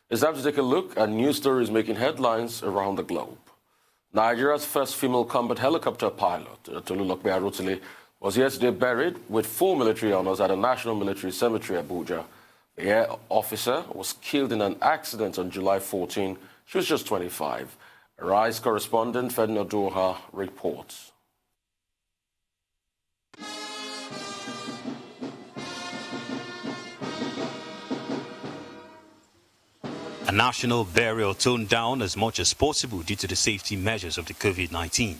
It's time to take a look at news stories making headlines around the globe. Nigeria's first female combat helicopter pilot, TOLULOPE AROTILE, was yesterday buried with full military honors at the National Military Cemetery, Abuja. The air officer was killed in an accident on July 14. She was just 25. Arise correspondent Ferdinand Doha reports. A national burial toned down as much as possible due to the safety measures of the COVID-19.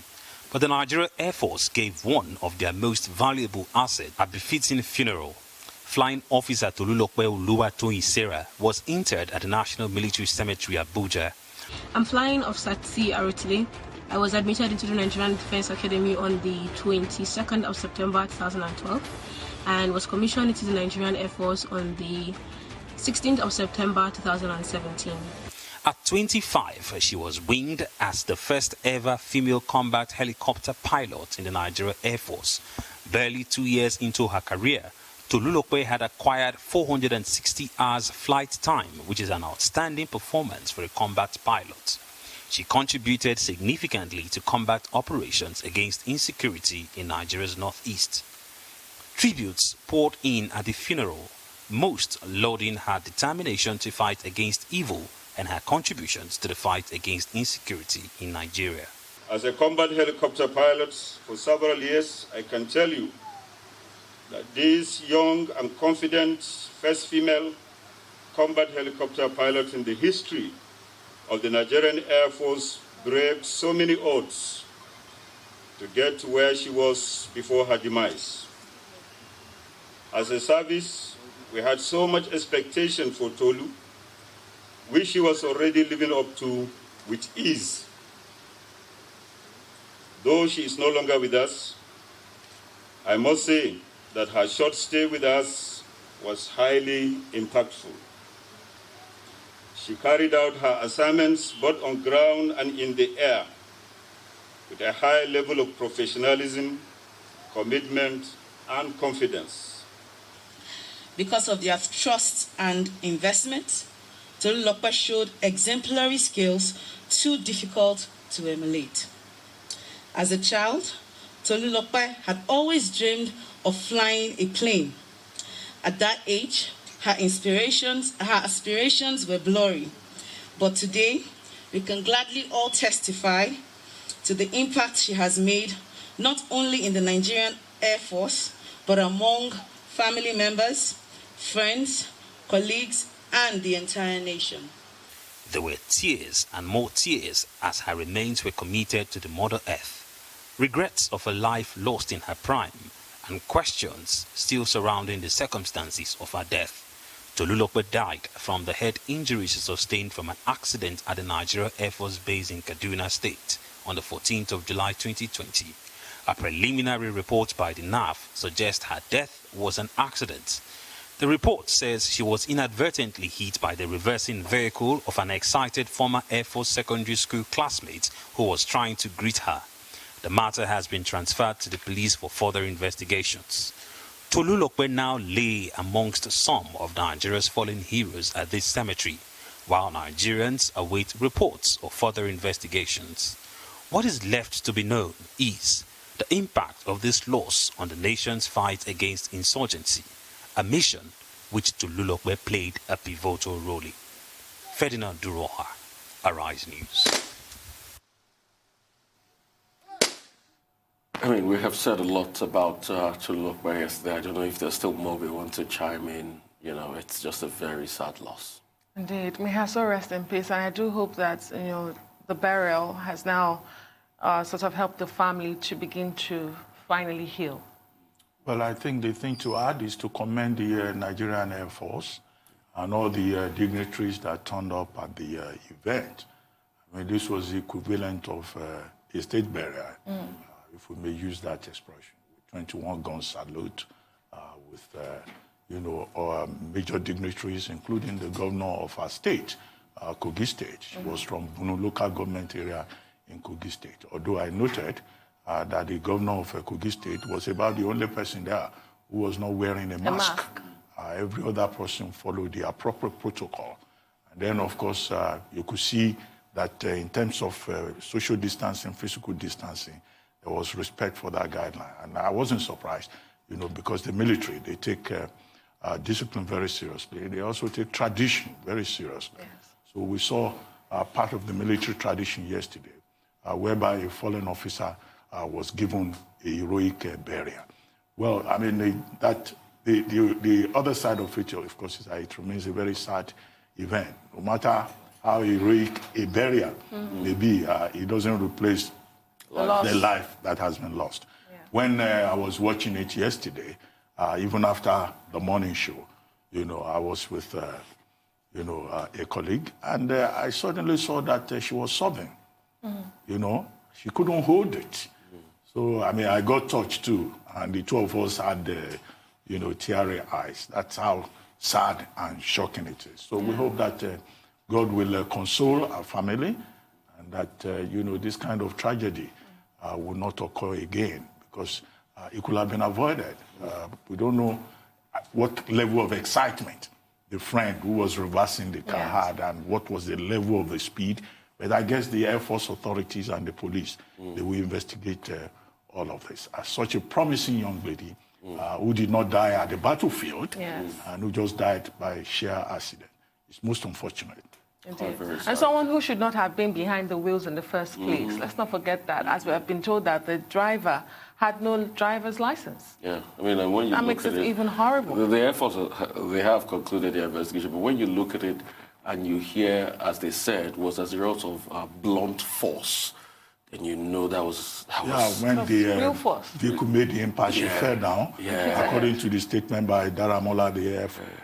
But the Nigeria Air Force gave one of their most valuable assets a befitting funeral. Flying Officer TOLULOPE Oluwatoyin was interred at the National Military Cemetery, Abuja. I'm flying Officer T. Arotile. I was admitted into the Nigerian Defense Academy on the 22nd of September 2012 and was commissioned into the Nigerian Air Force on the 16th of September 2017. At 25, she was winged as the first ever female combat helicopter pilot in the Nigeria Air Force. Barely 2 years into her career, TOLULOPE had acquired 460 hours flight time, which is an outstanding performance for a combat pilot. She contributed significantly to combat operations against insecurity in Nigeria's northeast. Tributes poured in at the funeral, most lauding her determination to fight against evil and her contributions to the fight against insecurity in Nigeria. As a combat helicopter pilot for several years, I can tell you that this young and confident first female combat helicopter pilot in the history of the Nigerian Air Force braved so many odds to get to where she was before her demise. As a service, we had so much expectation for Tolu, which she was already living up to with ease. Though she is no longer with us, I must say that her short stay with us was highly impactful. She carried out her assignments both on ground and in the air with a high level of professionalism, commitment, and confidence. Because of their trust and investment, TOLULOPE showed exemplary skills too difficult to emulate. As a child, TOLULOPE had always dreamed of flying a plane. At that age, her aspirations were blurry. But today, we can gladly all testify to the impact she has made, not only in the Nigerian Air Force, but among family members, friends, colleagues, and the entire nation. There were tears and more tears as her remains were committed to the Mother Earth. Regrets of a life lost in her prime and questions still surrounding the circumstances of her death. TOLULOPE died from the head injuries she sustained from an accident at the Nigeria Air Force Base in Kaduna State on the 14th of July 2020. A preliminary report by the NAF suggests her death was an accident. The report says she was inadvertently hit by the reversing vehicle of an excited former Air Force secondary school classmate who was trying to greet her. The matter has been transferred to the police for further investigations. TOLULOPE now lay amongst some of Nigeria's fallen heroes at this cemetery, while Nigerians await reports of further investigations. What is left to be known is the impact of this loss on the nation's fight against insurgency, a mission which TOLULOPE played a pivotal role in. Ferdinand Duroha, Arise News. I mean, we have said a lot about TOLULOPE yesterday. I don't know if there's still more we want to chime in. You know, it's just a very sad loss. Indeed. May her soul rest in peace. And I do hope that, the burial has now sort of helped the family to begin to finally heal. Well, I think the thing to add is to commend the Nigerian Air Force and all the dignitaries that turned up at the event. I mean, this was the equivalent of a state burial, if we may use that expression, with 21 gun salute, with, major dignitaries, including the governor of our state, Kogi State. She was from Bunu local government area in Kogi State. Although I noted that the governor of Kogi State was about the only person there who was not wearing a mask. Every other person followed the appropriate protocol. And then, of course, you could see that in terms of social distancing, physical distancing, there was respect for that guideline. And I wasn't surprised, because the military, they take discipline very seriously. They also take tradition very seriously. Yes. So we saw part of the military tradition yesterday, whereby a fallen officer was given a heroic burial. Well, I mean, the other side of it, of course, is that it remains a very sad event. No matter how heroic a burial may be, it doesn't replace the life that has been lost. Yeah. When I was watching it yesterday, even after the morning show, I was with, a colleague, and I suddenly saw that she was sobbing. She couldn't hold it. So, I mean, I got touched too, and the two of us had, teary eyes. That's how sad and shocking it is. So we hope that God will console our family, and that, this kind of tragedy will not occur again, because it could have been avoided. We don't know what level of excitement the friend who was reversing the car had, and what was the level of the speed. But I guess the Air Force authorities and the police, they will investigate all of this. As such a promising young lady who did not die at the battlefield and who just died by sheer accident. It's most unfortunate. And someone who should not have been behind the wheels in the first place. Let's not forget that, as we have been told that the driver had no driver's license. Yeah, I mean, and when you that look makes at it even horrible. The Air Force, they have concluded the investigation, but when you look at it and you hear, as they said, was as a result of blunt force, then you know that was when the vehicle made the impact, she fell down. Yeah. According to the statement by Daramola, the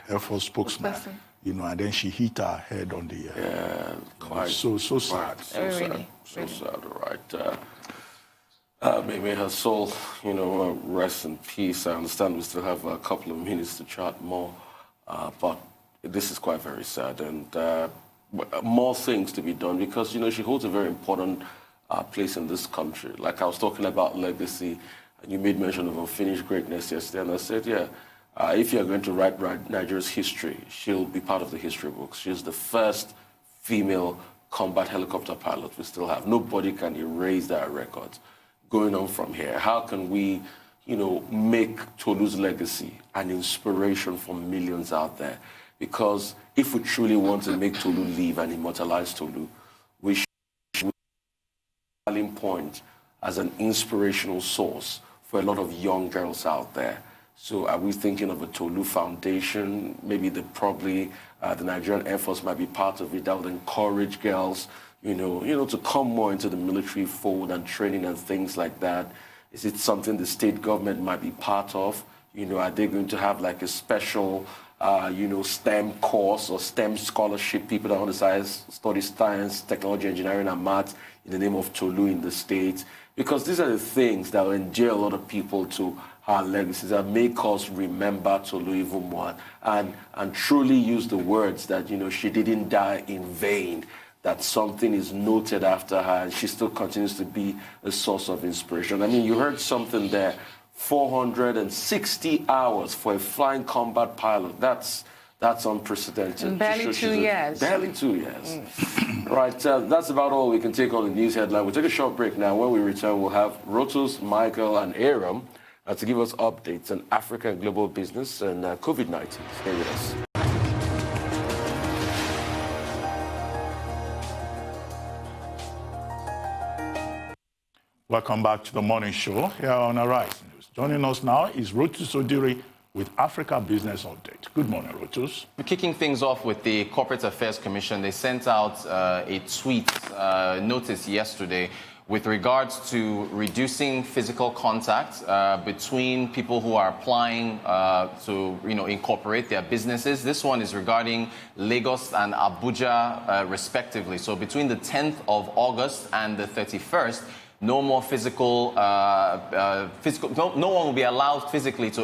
Air Force spokesman. And then she hit her head on the... quite so sad. So sad, right. May her soul, rest in peace. I understand we still have a couple of minutes to chat more, but this is quite very sad, and more things to be done, because, she holds a very important place in this country. Like I was talking about legacy, and you made mention of unfinished greatness yesterday, and I said, if you're going to write Nigeria's history, she'll be part of the history books. She's the first female combat helicopter pilot we still have. Nobody can erase that record. Going on from here, how can we, make Tolu's legacy an inspiration for millions out there? Because if we truly want to make Tolu live and immortalize Tolu, we should point as an inspirational source for a lot of young girls out there. So are we thinking of a Tolu Foundation? Maybe the Nigerian Air Force might be part of it. That would encourage girls, to come more into the military fold and training and things like that. Is it something the state government might be part of? Are they going to have like a special, STEM course or STEM scholarship, people that want to study science, technology, engineering, and math in the name of Tolu in the States? Because these are the things that will endear a lot of people to our legacies, that make us remember Tolu even more, and truly use the words that, she didn't die in vain, that something is noted after her, and she still continues to be a source of inspiration. I mean, you heard something there, 460 hours for a flying combat pilot. That's unprecedented. And barely 2 years. Barely 2 years. Right, that's about all we can take on the news headline. We'll take a short break now. When we return, we'll have Rotus, Michael, and Aram to give us updates on Africa and global business and COVID-19. Stay with us. Welcome back to the morning show here on Arise News. Joining us now is Rotus Odiri with Africa Business Update. Good morning, Rotus. We're kicking things off with the Corporate Affairs Commission. They sent out a tweet notice yesterday with regards to reducing physical contact between people who are applying to incorporate their businesses. This one is regarding Lagos and Abuja respectively. So between the 10th of August and the 31st, no more no one will be allowed physically to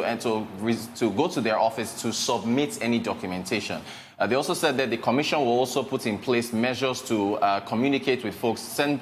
go to their office to submit any documentation. They also said that the commission will also put in place measures to communicate with folks, send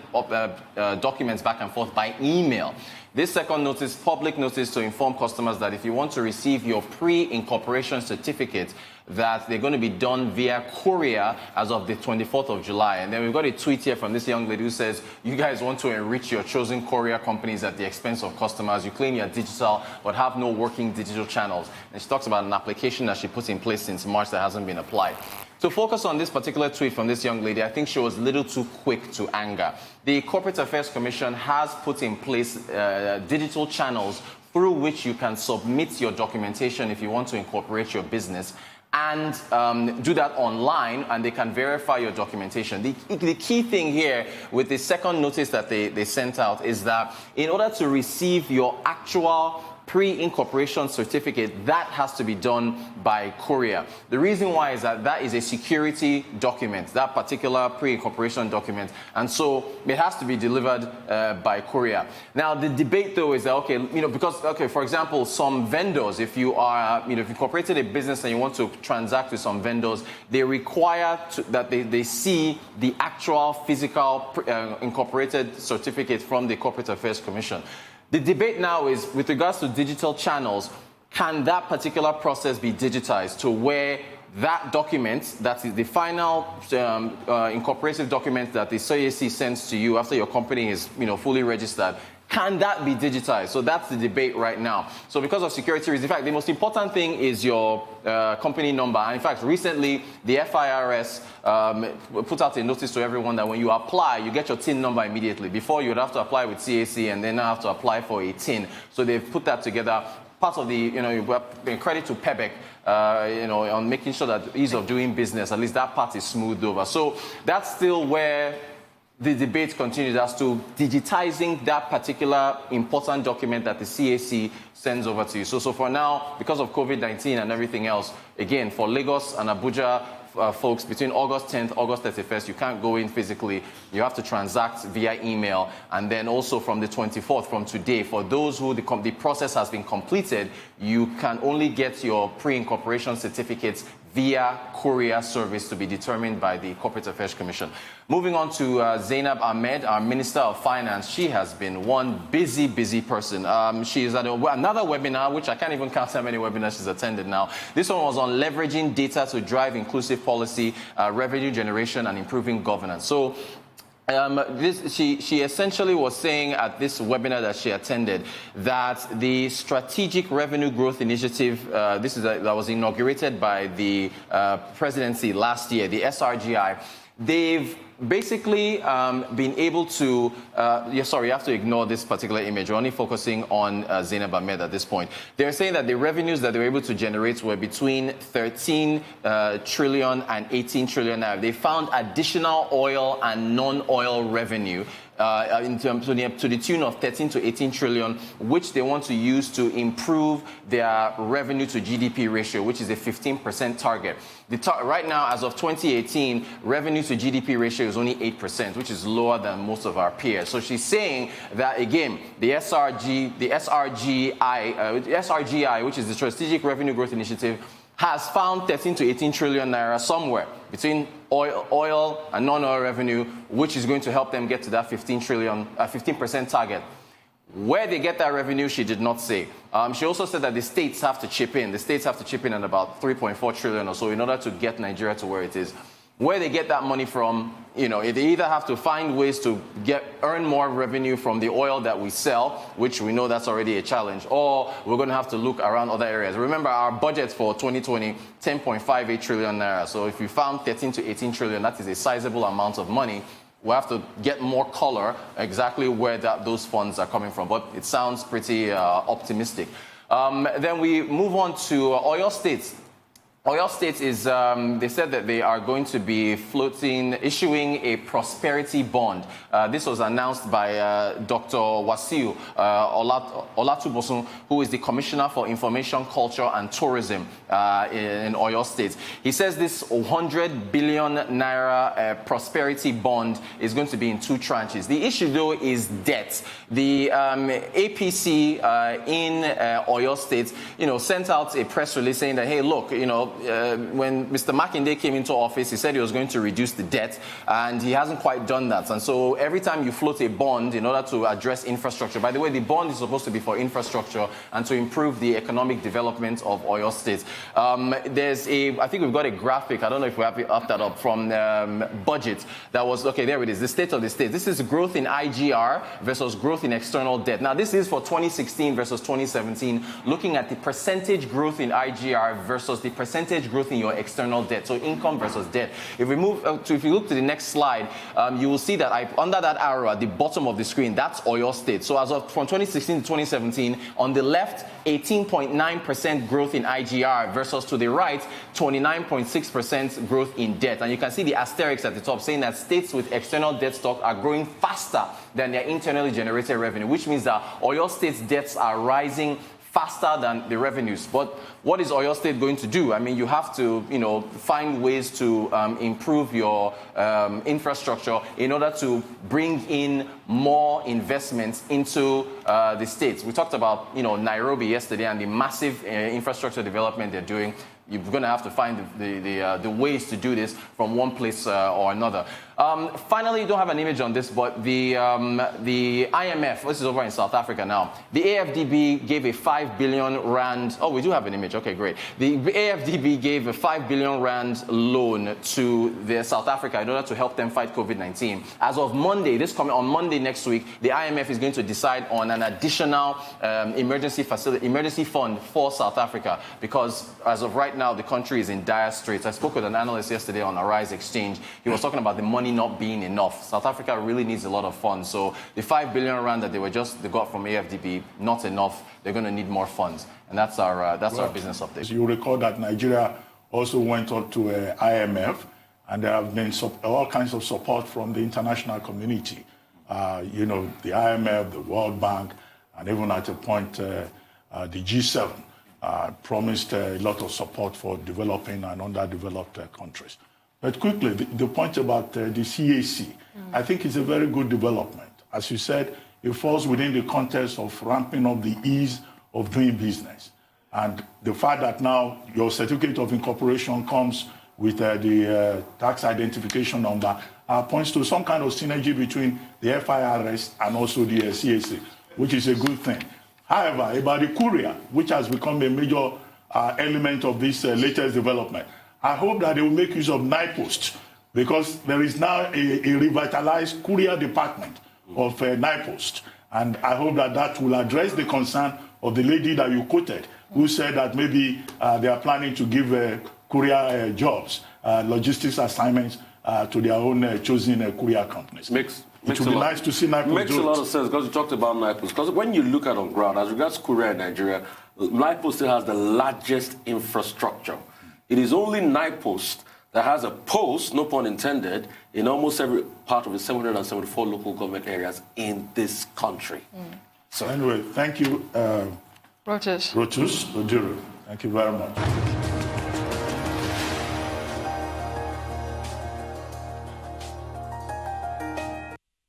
documents back and forth by email. This second notice, public notice to inform customers that if you want to receive your pre-incorporation certificate, that they're going to be done via courier as of the 24th of July. And then we've got a tweet here from this young lady who says, you guys want to enrich your chosen courier companies at the expense of customers. You claim you're digital, but have no working digital channels. And she talks about an application that she put in place since March that hasn't been applied. To focus on this particular tweet from this young lady, I think she was a little too quick to anger. The Corporate Affairs Commission has put in place digital channels through which you can submit your documentation if you want to incorporate your business, and do that online, and they can verify your documentation. The key thing here with the second notice that they sent out is that in order to receive your actual pre-incorporation certificate, that has to be done by courier. The reason why is that that is a security document, that particular pre-incorporation document, and so it has to be delivered by courier. Now, the debate though is that, okay, because, for example, some vendors, if you are, if you incorporated a business and you want to transact with some vendors, they require that they see the actual physical incorporated certificate from the Corporate Affairs Commission. The debate now is, with regards to digital channels, can that particular process be digitized to where that document, that is the final incorporated document that the CAC sends to you after your company is fully registered, can that be digitized? So that's the debate right now. So because of security reasons, in fact, the most important thing is your company number. And in fact, recently, the FIRS put out a notice to everyone that when you apply, you get your TIN number immediately. Before, you would have to apply with CAC and then now have to apply for a TIN. So they've put that together. Part of the, credit to PEBEC, on making sure that ease of doing business, at least that part is smoothed over. So that's still where the debate continues as to digitizing that particular important document that the CAC sends over to you. So for now, because of COVID-19 and everything else, again, for Lagos and Abuja folks, between August 10th, August 31st, you can't go in physically. You have to transact via email. And then also from the 24th, from today, for those who the process has been completed, you can only get your pre-incorporation certificates via courier service to be determined by the Corporate Affairs Commission. Moving on to Zainab Ahmed, our Minister of Finance. She has been one busy person. She is at another webinar, which I can't even count how many webinars she's attended now. This one was on leveraging data to drive inclusive policy, revenue generation, and improving governance. So she essentially was saying at this webinar that she attended that the Strategic Revenue Growth Initiative, that was inaugurated by the presidency last year, the SRGI, they've basically been able to, sorry, you have to ignore this particular image. We're only focusing on Zainab Ahmed at this point. They're saying that the revenues that they were able to generate were between 13 trillion and 18 trillion naira. They found additional oil and non-oil revenue in terms to the tune of 13 to 18 trillion, which they want to use to improve their revenue to GDP ratio, which is a 15% target. Right now, as of 2018, revenue to GDP ratio is only 8%, which is lower than most of our peers. So she's saying that, again, the SRGI, which is the Strategic Revenue Growth Initiative, has found 13 to 18 trillion naira somewhere between oil and non-oil revenue, which is going to help them get to that 15% target. Where they get that revenue, she did not say. She also said that the states have to chip in. The states have to chip in at about 3.4 trillion or so in order to get Nigeria to where it is. Where they get that money from, they either have to find ways to earn more revenue from the oil that we sell, which we know that's already a challenge, or we're going to have to look around other areas. Remember, our budget for 2020, 10.58 trillion naira. So if you found 13 to 18 trillion, that is a sizable amount of money. We'll have to get more color exactly where those funds are coming from. But it sounds pretty optimistic. Then we move on to Oyo State. Oyo State is, they said that they are going to be issuing a prosperity bond. This was announced by Dr. Wasiu Olatubosun, who is the Commissioner for Information, Culture and Tourism in Oyo State. He says this 100 billion naira prosperity bond is going to be in 2 tranches. The issue, though, is debt. The APC in Oyo State, sent out a press release saying that, hey, look, when Mr. Makinde came into office, he said he was going to reduce the debt, and he hasn't quite done that. And so every time you float a bond in order to address infrastructure, by the way, the bond is supposed to be for infrastructure and to improve the economic development of Oyo State. I think we've got a graphic, I don't know if we have that up, from budget that was, okay, there it is, the state of the state. This is growth in IGR versus growth in external debt. Now, this is for 2016 versus 2017, looking at the percentage growth in IGR versus the percentage growth in your external debt, so income versus debt. If we move if you look to the next slide, you will see that under that arrow at the bottom of the screen, that's Oyo State. So as of from 2016 to 2017, on the left, 18.9% growth in IGR versus to the right, 29.6% growth in debt. And you can see the asterisks at the top saying that states with external debt stock are growing faster than their internally generated revenue, which means that Oyo State's debts are rising faster than the revenues. But what is Oyo State going to do? I mean, you have to, find ways to improve your infrastructure in order to bring in more investments into the states. We talked about, Nairobi yesterday and the massive infrastructure development they're doing. You're going to have to find the ways to do this from one place or another. Finally, you don't have an image on this, but the IMF, this is over in South Africa now, the AFDB gave a 5 billion rand, oh, we do have an image, okay, great. The AFDB gave a 5 billion rand loan to South Africa in order to help them fight COVID-19. As of Monday, on Monday next week, the IMF is going to decide on an additional emergency fund for South Africa, because as of right now, the country is in dire straits. I spoke with an analyst yesterday on Arise Exchange. He was talking about the money not being enough. South Africa really needs a lot of funds. So the 5 billion rand that they got from AFDB, not enough. They're going to need more funds. And that's our business update. You recall that Nigeria also went up to IMF, and there have been all kinds of support from the international community. The IMF, the World Bank, and even at a point, the G7 promised a lot of support for developing and underdeveloped countries. But quickly, the point about the CAC, I think it's a very good development. As you said, it falls within the context of ramping up the ease of doing business. And the fact that now your certificate of incorporation comes with the tax identification number points to some kind of synergy between the FIRS and also the CAC, which is a good thing. However, about the courier, which has become a major element of this latest development, I hope that they will make use of NIPOST, because there is now a revitalized courier department of NIPOST. And I hope that will address the concern of the lady that you quoted, who said that maybe they are planning to give courier jobs, logistics assignments to their own chosen courier companies. It would be nice to see NIPOST do it. Makes a lot of sense, because you talked about NIPOST. Because when you look at on ground, as regards courier in Nigeria, NIPOST still has the largest infrastructure. It is only NIPOST that has a post, no pun intended, in almost every part of the 774 local government areas in this country. So anyway, thank you, Rotus, Odiri. Thank you very much.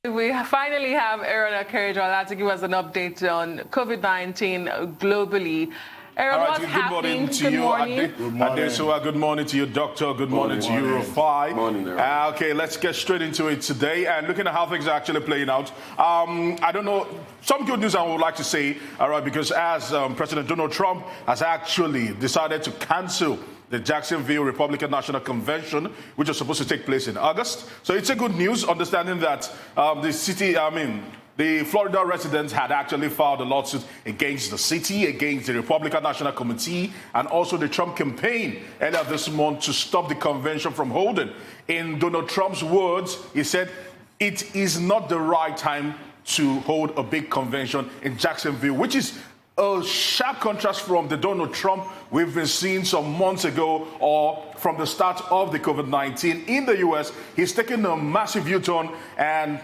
We finally have Aaron Akerediola to give us an update on COVID-19 globally. Aaron, all right, what's happening? Good morning to you, Adesuwa. Good morning to you, Doctor. Good morning to you, Rufai. Morning, okay, let's get straight into it today and looking at how things are actually playing out. I don't know, some good news I would like to say, all right, because as President Donald Trump has actually decided to cancel the Jacksonville Republican National Convention, which was supposed to take place in August. So it's a good news, understanding that the Florida residents had actually filed a lawsuit against the city, against the Republican National Committee, and also the Trump campaign earlier this month to stop the convention from holding. In Donald Trump's words, he said, it is not the right time to hold a big convention in Jacksonville, which is a sharp contrast from the Donald Trump we've been seeing some months ago, or from the start of the COVID-19 in the U.S. He's taken a massive U-turn, and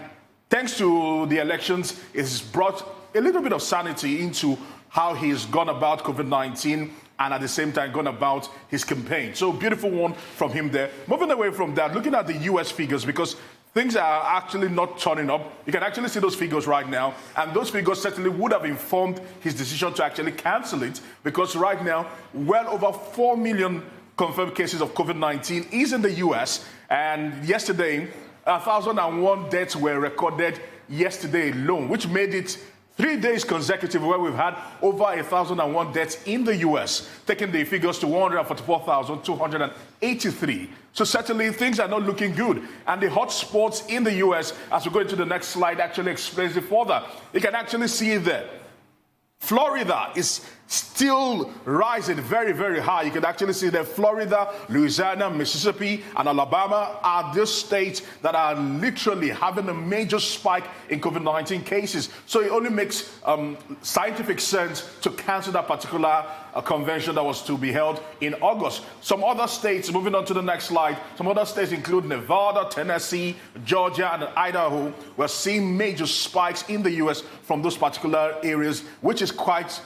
thanks to the elections, it's brought a little bit of sanity into how he's gone about COVID-19 and at the same time gone about his campaign. So beautiful one from him there. Moving away from that, looking at the U.S. figures, because things are actually not turning up. You can actually see those figures right now, and those figures certainly would have informed his decision to actually cancel it, because right now, well over 4 million confirmed cases of COVID-19 is in the U.S. And yesterday, 1,001 deaths were recorded yesterday alone, which made it 3 days consecutive where we've had over 1,001 deaths in the U.S., taking the figures to 144,283. So certainly things are not looking good. And the hotspots in the U.S., as we go into the next slide, actually explains it further. You can actually see it there. Florida is still rising very, very high. You can actually see that Florida, Louisiana, Mississippi, and Alabama are those states that are literally having a major spike in COVID-19 cases. So it only makes scientific sense to cancel that particular convention that was to be held in August. Some other states, moving on to the next slide, some other states include Nevada, Tennessee, Georgia, and Idaho. We're seeing major spikes in the U.S. from those particular areas, which is quite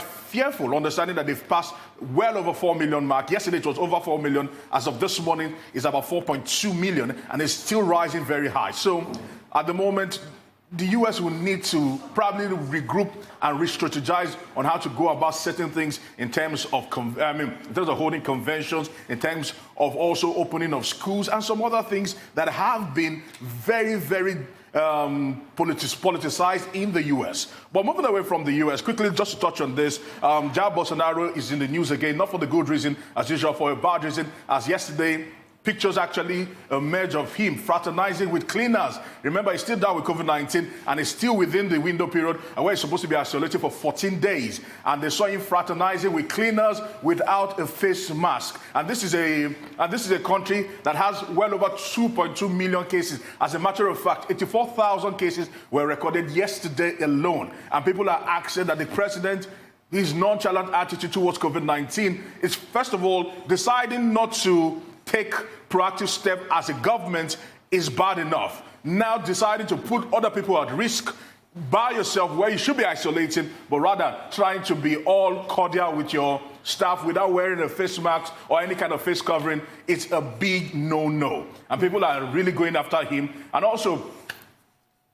fearful, understanding that they've passed well over 4 million mark. Yesterday it was over 4 million. As of this morning, it's about 4.2 million, and it's still rising very high. So at the moment, the U.S. will need to probably regroup and re-strategize on how to go about certain things in terms of holding conventions, in terms of also opening of schools, and some other things that have been very, very politicized in the U.S. But moving away from the U.S., quickly just to touch on this, Jair Bolsonaro is in the news again, not for the good reason, as usual, for a bad reason, as yesterday, pictures actually emerged of him fraternizing with cleaners. Remember, he's still down with COVID-19 and is still within the window period where he's supposed to be isolated for 14 days. And they saw him fraternizing with cleaners without a face mask. And this is a country that has well over 2.2 million cases. As a matter of fact, 84,000 cases were recorded yesterday alone. And people are asking that the president, his nonchalant attitude towards COVID-19 is, first of all, deciding not to take proactive steps as a government is bad enough. Now deciding to put other people at risk by yourself where you should be isolating, but rather trying to be all cordial with your staff without wearing a face mask or any kind of face covering, it's a big no-no. And people are really going after him. And also,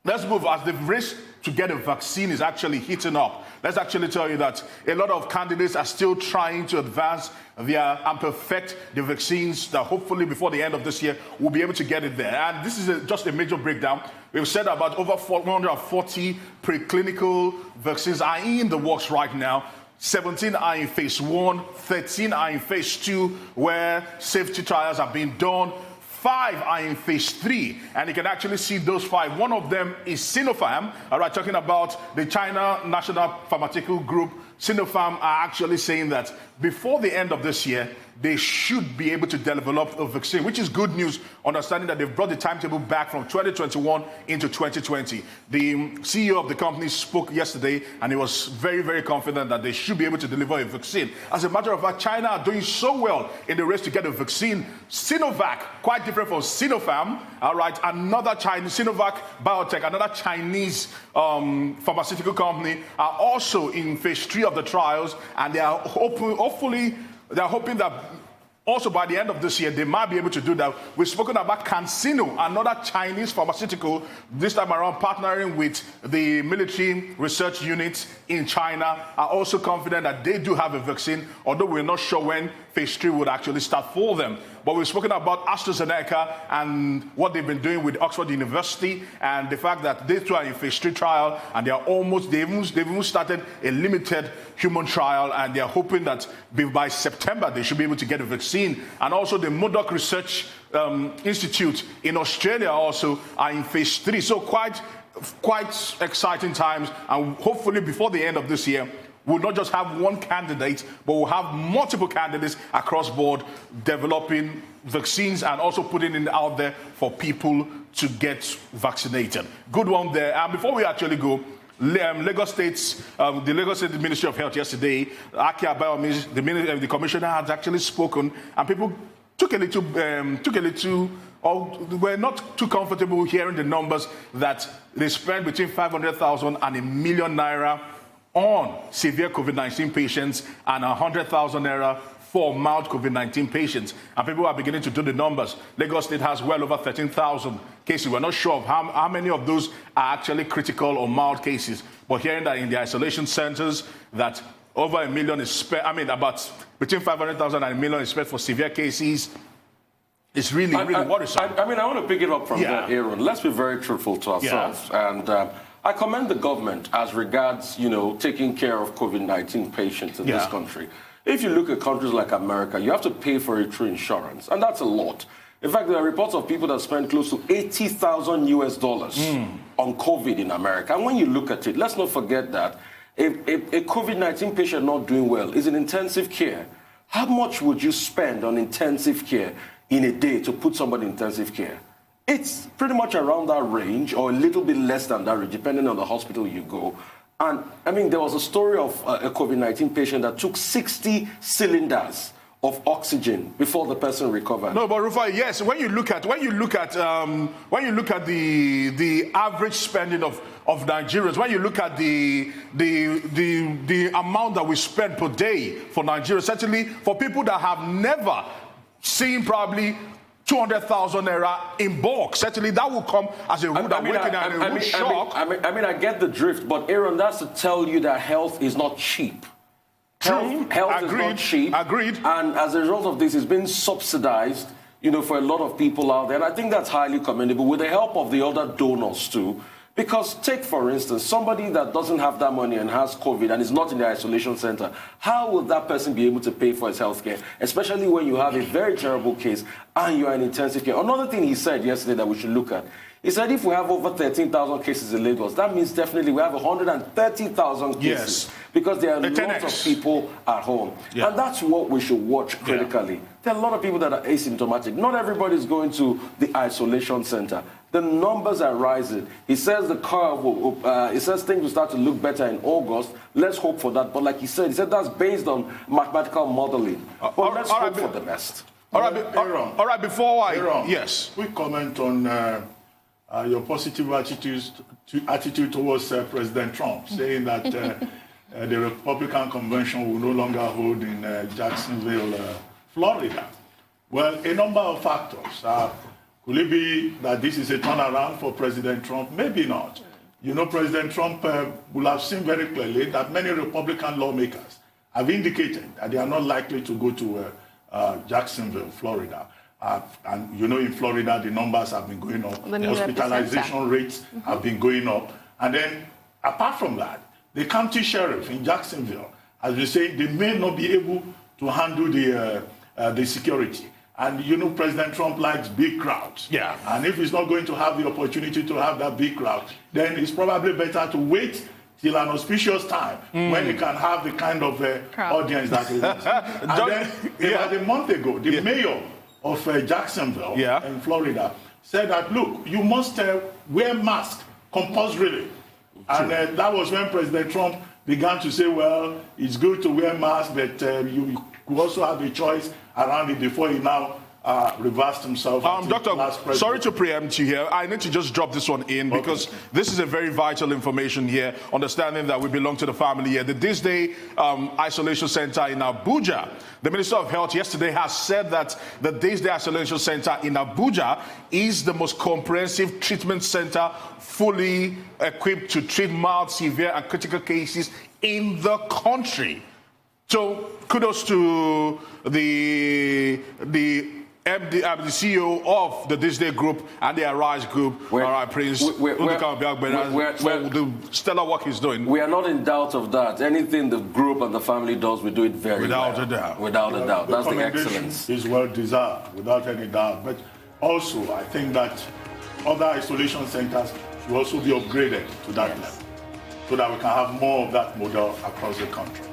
let's move as the race to get a vaccine is actually heating up. Let's actually tell you that a lot of candidates are still trying to advance and perfect the vaccines that hopefully before the end of this year we'll be able to get it there. And this is just a major breakdown. We've said about over 440 preclinical vaccines are in the works right now. 17 are in phase 1, 13 are in phase 2, where safety trials are being done. 5 are in phase 3, and you can actually see those 5. One of them is Sinopharm, all right, talking about the China National Pharmaceutical Group. Sinopharm are actually saying that before the end of this year, they should be able to develop a vaccine, which is good news, understanding that they've brought the timetable back from 2021 into 2020. The CEO of the company spoke yesterday, and he was very, very confident that they should be able to deliver a vaccine. As a matter of fact, China are doing so well in the race to get a vaccine. Sinovac, quite different from Sinopharm, all right, another Chinese, Sinovac Biotech, another Chinese pharmaceutical company, are also in phase 3 of the trials, and they are they're hoping that also by the end of this year, they might be able to do that. We've spoken about CanSino, another Chinese pharmaceutical, this time around partnering with the military research units in China, are also confident that they do have a vaccine, although we're not sure when phase 3 would actually start for them. But we've spoken about AstraZeneca and what they've been doing with Oxford University, and the fact that they too are in phase 3 trial, and they've even started a limited human trial, and they're hoping that by September they should be able to get a vaccine. And also the Murdoch Research Institute in Australia also are in phase 3. So quite exciting times, and hopefully before the end of this year, we'll not just have one candidate, but we'll have multiple candidates across board developing vaccines and also putting it out there for people to get vaccinated. Good one there. And before we actually go, Lagos State Ministry of Health yesterday, Aki Abayomi, the commissioner, has actually spoken, and people took a little, or were not too comfortable hearing the numbers that they spent between 500,000 and ₦1 million on severe COVID-19 patients and 100,000 naira for mild COVID-19 patients. And people are beginning to do the numbers. Lagos State has well over 13,000 cases. We're not sure of how many of those are actually critical or mild cases. But hearing that in the isolation centers, that over $1 million is spent. I mean, about between 500,000 and $1 million is spent for severe cases. It's really worrisome. I mean, I want to pick it up from there, Aaron. Let's be very truthful to ourselves. And I commend the government as regards, taking care of COVID-19 patients in this country. If you look at countries like America, you have to pay for it through insurance, and that's a lot. In fact, there are reports of people that spend close to $80,000 on COVID in America. And when you look at it, let's not forget that a COVID-19 patient not doing well is in intensive care. How much would you spend on intensive care in a day to put somebody in intensive care? It's pretty much around that range or a little bit less than that range, depending on the hospital you go. And, I mean, there was a story of a COVID-19 patient that took 60 cylinders of oxygen before the person recovered. No, but Rufai, yes. When you look at the average spending of Nigerians, when you look at the amount that we spend per day for Nigerians, certainly for people that have never seen probably 200,000 naira in bulk, certainly that will come as a rude awakening and a rude shock. I mean, I get the drift, but Aaron, that's to tell you that health is not cheap. Health is not cheap. Agreed. And as a result of this, it's been subsidized, for a lot of people out there. And I think that's highly commendable with the help of the other donors too. Because take, for instance, somebody that doesn't have that money and has COVID and is not in the isolation center, how will that person be able to pay for his health care, especially when you have a very terrible case and you are in intensive care? Another thing he said yesterday that we should look at, he said if we have over 13,000 cases in Lagos, that means definitely we have 130,000 cases. Yes. Because there are lots of people at home. Yeah. And that's what we should watch critically. Yeah. There are a lot of people that are asymptomatic. Not everybody is going to the isolation center. The numbers are rising. He says the curve will, he says things will start to look better in August. Let's hope for that. But like he said that's based on mathematical modeling. But let's hope for the best. All right, before I... Yes. Quick comment on your positive attitude towards President Trump, saying that the Republican convention will no longer hold in Jacksonville, Florida. Well, a number of factors. Could it be that this is a turnaround for President Trump? Maybe not. President Trump will have seen very clearly that many Republican lawmakers have indicated that they are not likely to go to Jacksonville, Florida. And in Florida, the numbers have been going up. Hospitalization rates have been going up. And then, apart from that, the county sheriff in Jacksonville, as we say, they may not be able to handle the security. And President Trump likes big crowds. Yeah. And if he's not going to have the opportunity to have that big crowd, then it's probably better to wait till an auspicious time when he can have the kind of audience that he wants. And then, about a month ago, the mayor of Jacksonville in Florida said that, look, you must wear masks compulsorily. And that was when President Trump began to say, well, it's good to wear masks, but you could also have a choice around it before he now reversed himself. Doctor, sorry to preempt you here. I need to just drop this one in because this is a very vital information here, understanding that we belong to the family here. The This Day Isolation Center in Abuja, the Minister of Health yesterday has said that the This Day Isolation Center in Abuja is the most comprehensive treatment center fully equipped to treat mild, severe, and critical cases in the country. So kudos to the CEO of the This Day Group and the Arise Group, Prince, for the stellar work he's doing. We are not in doubt of that. Anything the group and the family does, we do it very well. Without a doubt. Without a doubt. That's the excellence. Is well deserved, without any doubt. But also, I think that other isolation centers should also be upgraded to that level, so that we can have more of that model across the country.